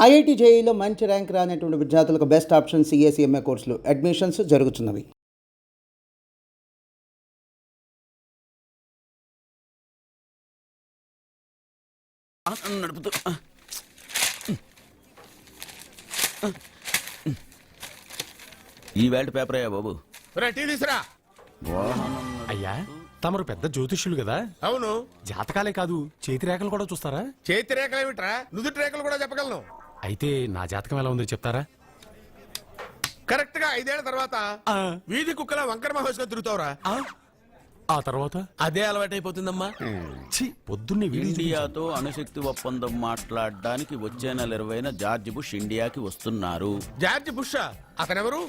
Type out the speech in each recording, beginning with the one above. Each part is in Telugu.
ఐఐటి జేఈలో మంచి ర్యాంక్ రానటువంటి విద్యార్థులకు బెస్ట్ ఆప్షన్ సిఎస్ఈఎంఏ కోర్సులు అడ్మిషన్స్ జరుగుతున్నవి. నడుపుతూ ఈ వేల్ట్ పేపర్ అయ్యా బాబు. అయ్యా తమరు పెద్ద జ్యోతిష్యులు కదా. అవును. జాతకాలే కాదు చేతి రేఖలు కూడా చూస్తారా? చేతి రేఖలు ఏమిట్రా, నుదుటి రేఖలు కూడా చెప్పగలను. అయితే నా జాతకం ఎలా ఉందో చెప్తారా? కరెక్ట్ గా 5 ఏళ్ల తర్వాత వీధి కుక్కల వంకర మహోత్సవం తిరుగుతావురా. ఆ తర్వాత అదే అలవాటైపోతుందమ్మా. పొద్దున్నే ఇండియాతో అణుశక్తి ఒప్పందం మాట్లాడడానికి వచ్చే నెల 20న జార్జ్ బుష్ ఇండియాకి వస్తున్నారు. జార్జ్ బుష్ అతనెవరు?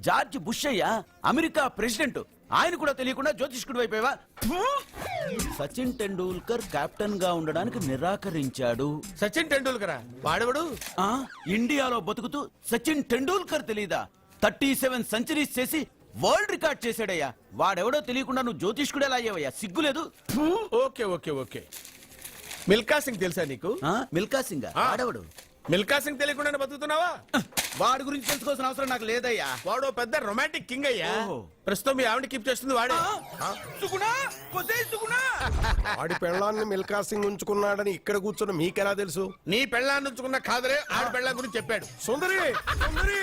జార్జ్ బుష్ అయ్యా, అమెరికా ప్రెసిడెంట్. ఆయన కూడా తెలియకుండా జ్యోతిష్కుడు వైపోయావా? సచిన్ టెండూల్కర్ కెప్టెన్ గా ఉండడానికి నిరాకరించాడు. సచిన్ టెండూల్కర్ వాడెవడు? ఇండియాలో బతుకుతూ సచిన్ టెండూల్కర్ తెలీదా? 37 సెంచరీస్ చేసి వరల్డ్ రికార్డ్ చేశాడయ్యా. వాడెవడో తెలియకుండా నువ్వు జ్యోతిష్కుడు ఎలా అయ్యావయ్యా? సిగ్గులేదు. Okay okay okay. Milkha Singh తెలుసా నీకు? మిల్కా సింగ్ వాడెవడు? మిల్కా సింగ్ తెలియకుండా బతుకుతున్నావా? వాడి గురించి తెలుసుకోవాల్సిన అవసరం నాకు లేదయ్యా. వాడు పెద్ద రొమాంటిక్ కింగ్ అయ్యా. ప్రస్తుతం మీ ఆవిడ కీప్ చేస్తుంది వాడే. వాడి పెళ్ళాన్ని మిల్కా సింగ్ ఉంచుకున్నాడని ఇక్కడ కూర్చున్న మీకెలా తెలుసు? నీ పెళ్ళాన్ని ఉంచుకున్న కాదరే ఆడి పెళ్ళాం గురించి చెప్పాడు. సుందరి సుందరి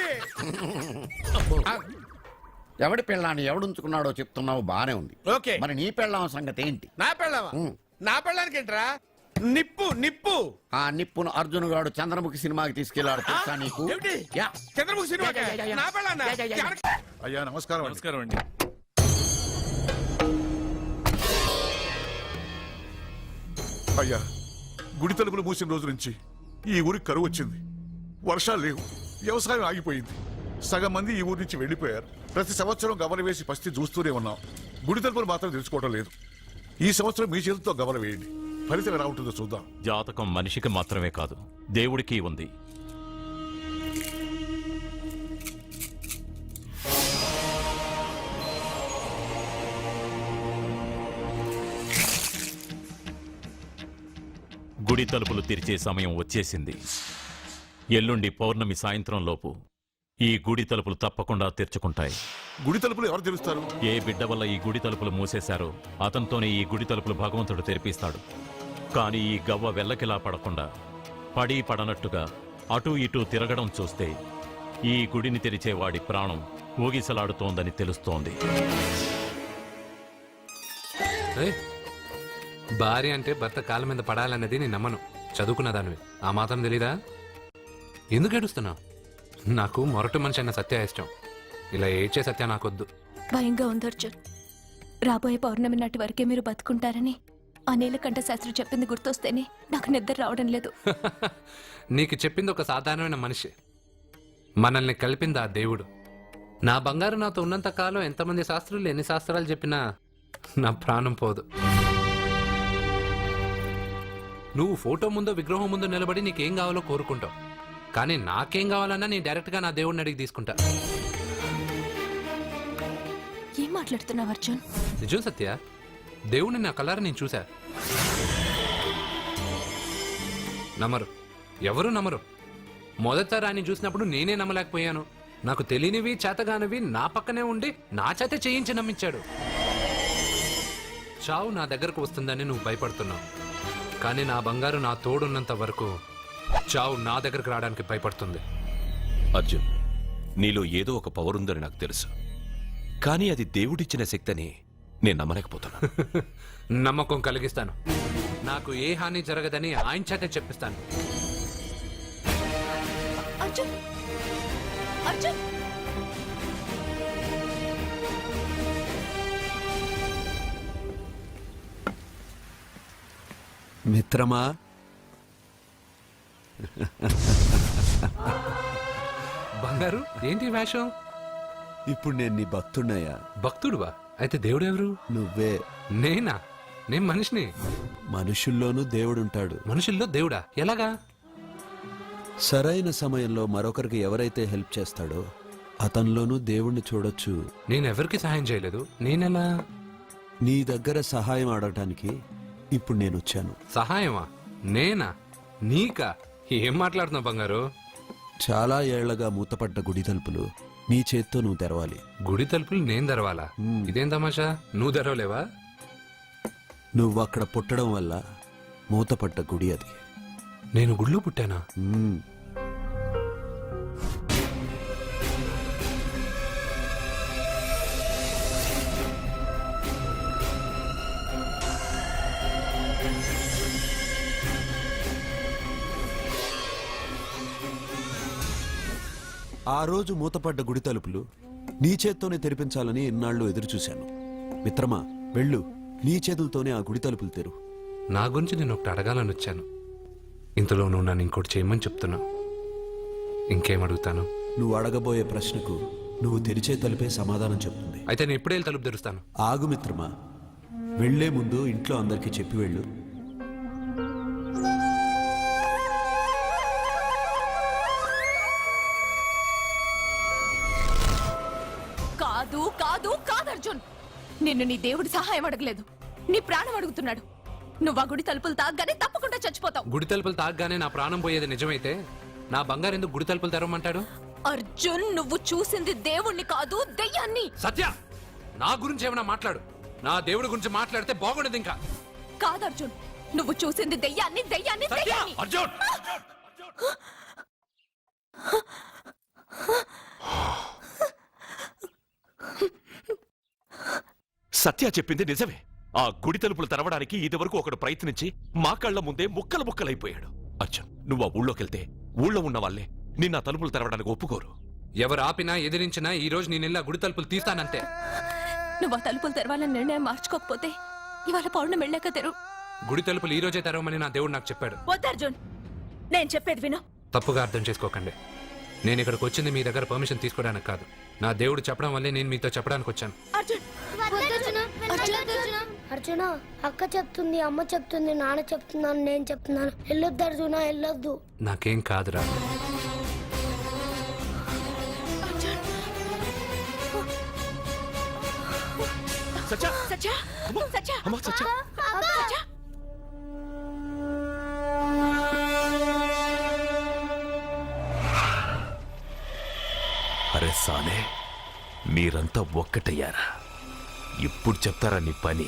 ఎవడి పెళ్ళాన్ని ఎవడుంచుకున్నాడో చెప్తున్నావు బానే ఉంది. ఓకే, మరి నీ పెళ్ళాం సంగతి ఏంటి? నా పెళ్ళామా? నా పెళ్ళానికి ఏంట్రా? నిప్పు నిప్పు. ఆ నిప్పును అర్జున్ గాడు చంద్రముఖి సినిమాకి తీసుకెళ్లాడు తెలుసా నీకు? యా. చంద్రముఖి సినిమా నా పెళ్ళాన్నా? అయ్యా నమస్కారం. నమస్కారం అండి. అయ్యా, గుడి తలుపులు మూసిన రోజు నుంచి ఈ ఊరికి కరువు వచ్చింది. వర్షాలు లేవు, వ్యవసాయం ఆగిపోయింది. సగం మంది ఈ ఊరి నుంచి వెళ్లిపోయారు. ప్రతి సంవత్సరం గవల వేసి పరిస్థితి చూస్తూనే ఉన్నాం. గుడి తలుపులు మాత్రం తెలుసుకోవడం లేదు. ఈ సంవత్సరం మీ చేతితో గవల వేయండి, ఫలితం ఎలా ఉంటుందో చూద్దాం. జాతకం మనిషికి మాత్రమే కాదు, దేవుడికి ఉంది. గుడి తలుపులు తెరిచే సమయం వచ్చేసింది. ఎల్లుండి పౌర్ణమి సాయంత్రం లోపు ఈ గుడి తలుపులు తప్పకుండా తెరుచుకుంటాయి. గుడి తలుపులు ఎవరు తెలుస్తారు? ఏ బిడ్డ వల్ల ఈ గుడి తలుపులు మూసేశారో అతనితోనే ఈ గుడి తలుపులు భగవంతుడు తెరిపిస్తాడు. కానీ ఈ గవ్వ వెల్లకిలా పడకుండా పడి పడనట్టుగా అటూ ఇటూ తిరగడం చూస్తే ఈ గుడిని తెరిచే వాడి ప్రాణం ఊగిసలాడుతోందని తెలుస్తోంది. భార్య అంటే భర్త కాళ్ళ మీద పడాలన్నది నేను నమ్మను. చదువుకున్న దానివి ఆ మాత్రం తెలీదా? ఎందుకు ఏడుస్తున్నావు? నాకు మొరటు మనిషి అన్న సత్య ఇష్టం. ఇలా ఏడ్చే సత్య నాకొద్దు. భయంగా ఉంది అర్జున్. రాబోయే పౌర్ణమి నాటి వరకే మీరు బతుకుంటారని ఆ నీలకంఠ శాస్త్రి చెప్పింది గుర్తొస్తేనే నాకు నిద్ర రావడం లేదు. నీకు చెప్పింది ఒక సాధారణమైన మనిషి, మనల్ని కలిపింది ఆ దేవుడు. నా బంగారు నాతో ఉన్నంత కాలం ఎంతమంది శాస్త్రులు ఎన్ని శాస్త్రాలు చెప్పినా నా ప్రాణం పోదు. నువ్వు ఫోటో ముందో విగ్రహం ముందో నిలబడి నీకేం కావాలో కోరుకుంటావు. కానీ నాకేం కావాలన్నా నేను డైరెక్ట్గా నా దేవుడిని అడిగి తీసుకుంటా. ఏం మాట్లాడుతున్నావు అర్జున్? నిజం సత్య, దేవుడిని నా కళ్ళారా నేను చూశా. నమ్మరు, ఎవరు నమ్మరు. మొదటిసారి ఆయన చూసినప్పుడు నేనే నమ్మలేకపోయాను. నాకు తెలియనివి చేతగానివి నా పక్కనే ఉండి నా చేత చేయించి నమ్మించాడు. చావు నా దగ్గరకు వస్తుందని నువ్వు భయపడుతున్నావు, కానీ నా బంగారు నా తోడున్నంత వరకు చావు నా దగ్గరకు రావడానికి భయపడుతుంది. అర్జున్, నీలో ఏదో ఒక పవర్ ఉందని నాకు తెలుసు, కానీ అది దేవుడిచ్చిన శక్తిని నేను నమ్మలేకపోతున్నా. నమ్మకం కలిగిస్తాను. నాకు ఏ హాని జరగదని ఆయన చేత చెప్పిస్తాను. అర్జున్, అర్జున్, మిత్రమా, బంగారు ఏంటి వేషం? ఇప్పుడు నేను నీ భక్తున్నయ్యా. భక్తుడువా? అయితే దేవుడెవరు? నువ్వే. నేనా? నేను మనిషిని. మనుషుల్లోనూ దేవుడుంటాడు. మనుషుల్లో దేవుడా? ఎలాగా? సరైన సమయంలో మరొకరికి ఎవరైతే హెల్ప్ చేస్తాడో అతనిలోనూ దేవుణ్ణి చూడొచ్చు. నేనెవరికి సహాయం చేయలేదు. నేనెలా? నీ దగ్గర సహాయం అడగటానికి ఇప్పుడు నేను వచ్చాను. సహాయమా? నేనా? నీకా? ఏం మాట్లాడుతున్నావు బంగారు? చాలా ఏళ్లగా మూతపడ్డ గుడి తలుపులు నీ చేత్తో నువ్వు తెరవాలి. గుడి తలుపులు నేను తెరవాలా? ఇదేం తమాషా? నువ్వు తెరవలేవా? నువ్వు అక్కడ పుట్టడం వల్ల మూతపడ్డ గుడి అది. నేను గుడిలో పుట్టానా? మ్మ్. ఆ రోజు మూతపడ్డ గుడి తలుపులు నీ చేత్తోనే తెరిపించాలని ఇన్నాళ్ళు ఎదురుచూశాను. మిత్రమా, వెళ్ళు, నీ చేతులతోనే ఆ గుడి తలుపులు తెరు. నా గురించి నేను ఒకటి అడగాలని వచ్చాను. ఇంతలో నువ్వు నన్ను ఇంకోటి చేయమని చెప్తున్నావు. ఇంకేం అడుగుతాను? నువ్వు అడగబోయే ప్రశ్నకు నువ్వు తెరిచే తలుపే సమాధానం చెప్తుంది. అయితే నేను ఇప్పుడే తలుపు తెరుస్తాను. ఆగు మిత్రమా, వెళ్లే ముందు ఇంట్లో అందరికీ చెప్పి వెళ్ళు. కాదు కాదు కాదు అర్జున్, నిన్ను నీ దేవుడి సహాయం అడగలేదు, నీ ప్రాణం అడుగుతున్నాడు. నువ్వు ఆ గుడి తలుపులు తాగ్గానే తప్పకుండా చచ్చిపోతావు. గుడి తలుపులు తాగ్గానే నా ప్రాణం పోయేది నిజమైతే నా బంగారు ఎందుకు గుడి తలుపులు తెరవమంటాడు? అర్జున్, నువ్వు చూసింది దేవుణ్ణి కాదు, దెయ్యాన్ని. సత్య, నా గురించి ఏమైనా మాట్లాడు. నా దేవుడి గురించి మాట్లాడితే బాగుండదు. ఇంకా కాదు అర్జున్, నువ్వు చూసింది దెయ్యాన్ని, దెయ్యాన్ని, దెయ్యాన్ని. అర్జున్! సత్య చెప్పింది నిజమే. ఆ గుడి తలుపులు తెరవడానికి ఇదివరకు ఒకడు ప్రయత్నించి మా కళ్ళ ముందే ముక్కలు ముక్కలైపోయాడు. అర్జున్, నువ్వు ఆ ఊళ్ళోకెళ్తే ఊళ్ళో ఉన్న వాళ్ళే నిన్న తలుపులు తెరవడానికి ఒప్పుకోరు. ఎవరు ఆపినా ఎదిరించినా ఈ రోజు నేను గుడి తలుపులు తీస్తానంతే. నువ్వు ఆ తలుపులు తెరవాలని నిర్ణయం మార్చుకోకపోతే ఇవాళ పౌర్ణమి వెళ్ళాక తెరు. గుడి తలుపులు ఈ రోజే తెరవమని నా దేవుడు నాకు చెప్పాడు. వద్దు అర్జున్, నేను చెప్పేది విను. తప్పుగా అర్థం చేసుకోకండి. నేను ఇక్కడికి వచ్చింది మీ దగ్గర పర్మిషన్ తీసుకోవడానికి కాదు. నా దేవుడు చెప్పడం వల్లే నేను మీతో చెప్పడానికి వచ్చాను. అర్జున, అక్క చెప్తుంది, అమ్మ చెప్తుంది, నాన్న చెప్తున్నాను, నేను చెప్తున్నాను. వెళ్ళొద్దు అర్జున, వెళ్ళొద్దు. నాకేం కాదురా. సత్య, సత్య, సత్య. అరే సానే, మీరంతా ఒక్కటయ్యారా? ఇప్పుడు చెప్తారా నీ పని?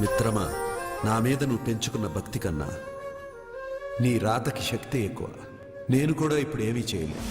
మిత్రమా, నా మీద నువ్వు పెంచుకున్న భక్తి కన్నా నీ రాతకి శక్తి ఎక్కువ. నేను కూడా ఇప్పుడు ఏమీ చేయలేను.